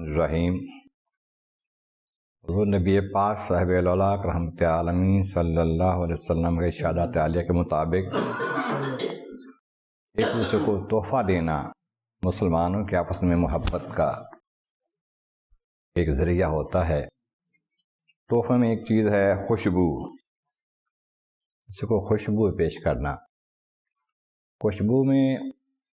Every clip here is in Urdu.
الرحیم حضور نبی پاک صاحب الاولاق رحمت عالمین صلی اللہ علیہ وسلم کے ارشادات عالیہ کے مطابق ایک دوسرے کو تحفہ دینا مسلمانوں کے آپس میں محبت کا ایک ذریعہ ہوتا ہے۔ تحفے میں ایک چیز ہے خوشبو، اس کو خوشبو پیش کرنا۔ خوشبو میں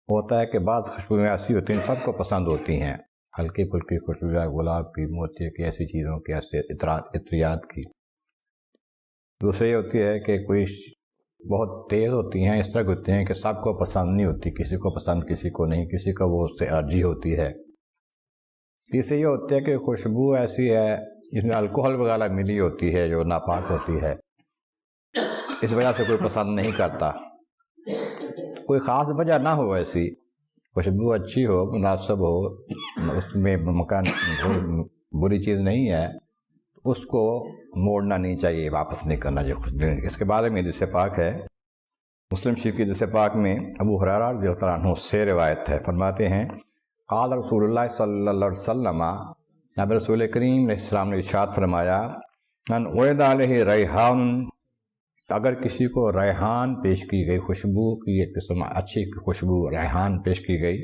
ہوتا ہے کہ بعض خوشبوئیں ایسی ہوتی ہیں سب کو پسند ہوتی ہیں، ہلکی پھلکی خوشبو ہے گلاب کی، موتی کی، ایسی چیزوں کی، ایسے عطریات کی۔ دوسری ہوتی ہے کہ کوئی بہت تیز ہوتی ہیں، اس طرح ہوتی ہیں کہ سب کو پسند نہیں ہوتی، کسی کو پسند کسی کو نہیں، کسی کو وہ اس سے الرجی ہوتی ہے۔ تیسری یہ ہوتی ہے کہ خوشبو ایسی ہے جس میں الکوہل وغیرہ ملی ہوتی ہے جو ناپاک ہوتی ہے، اس وجہ سے کوئی پسند نہیں کرتا۔ کوئی خاص وجہ نہ ہو، ایسی خوشبو اچھی ہو، مناسب ہو، اس میں مکان بری چیز نہیں ہے، اس کو موڑنا نہیں چاہیے، واپس نہیں کرنا چاہیے خوشبو۔ اس کے بارے میں حدیث پاک ہے، مسلم شریف کی حدیث پاک میں ابو ہریرہ رضی اللہ عنہ سے روایت ہے، فرماتے ہیں قال رسول اللہ صلی اللہ علیہ وسلم، نبی رسول کریم علیہ السلام نے ارشاد فرمایا من عرض علیہ ریحان، اگر کسی کو ریحان پیش کی گئی، خوشبو کی ایک قسم اچھی خوشبو ریحان پیش کی گئی،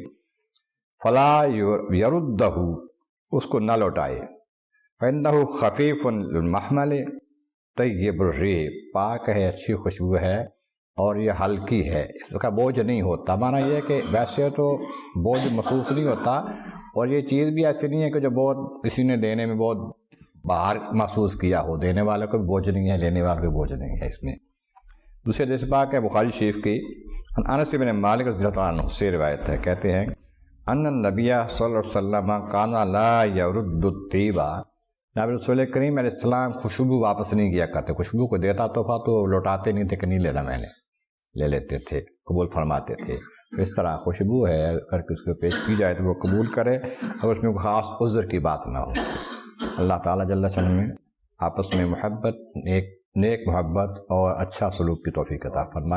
فلا یردہ، اس کو نہ لوٹائے، فإنہ خفیف المحمل طیب الریح، پاک ہے، اچھی خوشبو ہے اور یہ ہلکی ہے، اس کا بوجھ نہیں ہوتا۔ معنی یہ ہے کہ ویسے تو بوجھ محسوس نہیں ہوتا، اور یہ چیز بھی ایسی نہیں ہے کہ جو بہت کسی نے دینے میں بہت باہر محسوس کیا ہو، دینے والے کو بھی بوجھ نہیں ہے، لینے والے کو بھی بوجھ نہیں ہے اس میں۔ دوسرے حدیث پاک ہے بخاری شریف کی، انس بن مالک رضی اللہ عنہ سے روایت ہے، کہتے ہیں ان النبی صلی اللہ علیہ وسلم کان لا یرد الطیب، نبی رسول کریم علیہ السلام خوشبو واپس نہیں کیا کرتے، خوشبو کو دیتا تحفہ تو لوٹاتے نہیں تھے کہ نہیں لینا میں نے، لے لیتے تھے، قبول فرماتے تھے۔ اس طرح خوشبو ہے اگر کسی کو پیش کی جائے تو وہ قبول کرے، اگر اس میں کوئی خاص عذر کی بات نہ ہو۔ اللہ تعالیٰ جل شانہ میں آپس میں محبت، نیک محبت اور اچھا سلوک کی توفیق عطا فرمائے۔